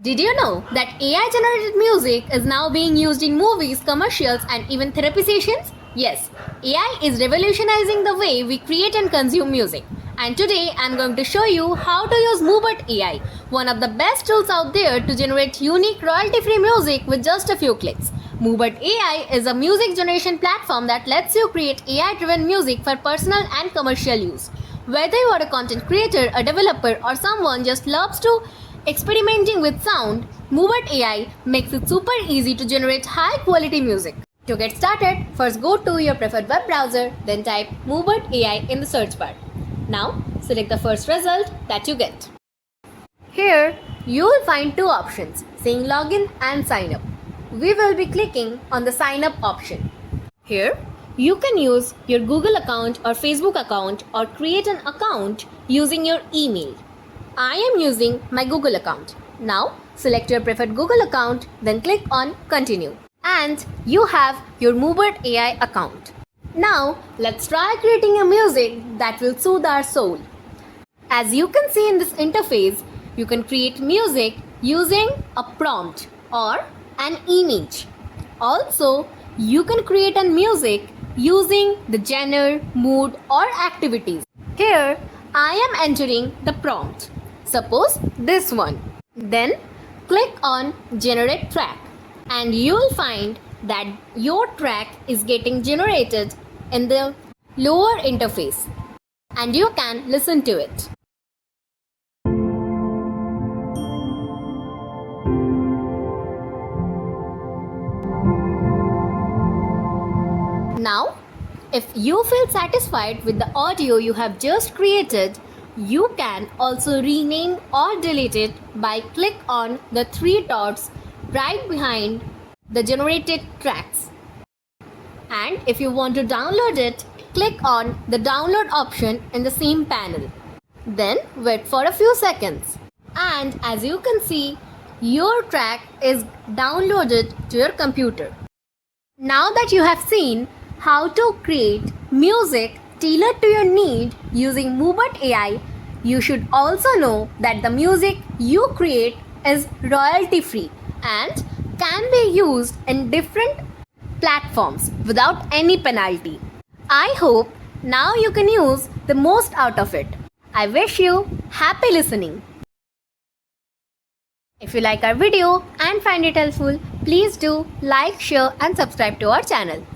Did you know that AI generated music is now being used in movies, commercials, and even therapy sessions? Yes, AI is revolutionizing the way we create and consume music. And today I'm going to show you how to use Mubert AI, one of the best tools out there to generate unique royalty free music with just a few clicks. Mubert AI is a music generation platform that lets you create AI driven music for personal and commercial use. Whether you are a content creator, a developer, or someone just loves to experimenting with sound, Mubert AI makes it super easy to generate high quality music. To get started, first go to your preferred web browser, then type Mubert AI in the search bar. Now, select the first result that you get. Here, you will find two options, saying login and sign up. We will be clicking on the sign up option. Here, you can use your Google account or Facebook account or create an account using your email. I am using my Google account. Now, select your preferred Google account, then click on Continue. And you have your Mubert AI account. Now, let's try creating a music that will soothe our soul. As you can see in this interface, you can create music using a prompt or an image. Also, you can create a music using the genre, mood, or activities. Here, I am entering the prompt. Suppose this one. Then click on Generate Track and you will find that your track is getting generated in the lower interface and you can listen to it. Now, if you feel satisfied with the audio you have just created, you can also rename or delete it by click on the three dots right behind the generated tracks. And if you want to download it, click on the download option in the same panel. Then wait for a few seconds. And as you can see, your track is downloaded to your computer. Now that you have seen how to create music tailored to your need using Mubert AI, you should also know that the music you create is royalty free and can be used in different platforms without any penalty. I hope now you can use the most out of it. I wish you happy listening. If you like our video and find it helpful, please do like, share and subscribe to our channel.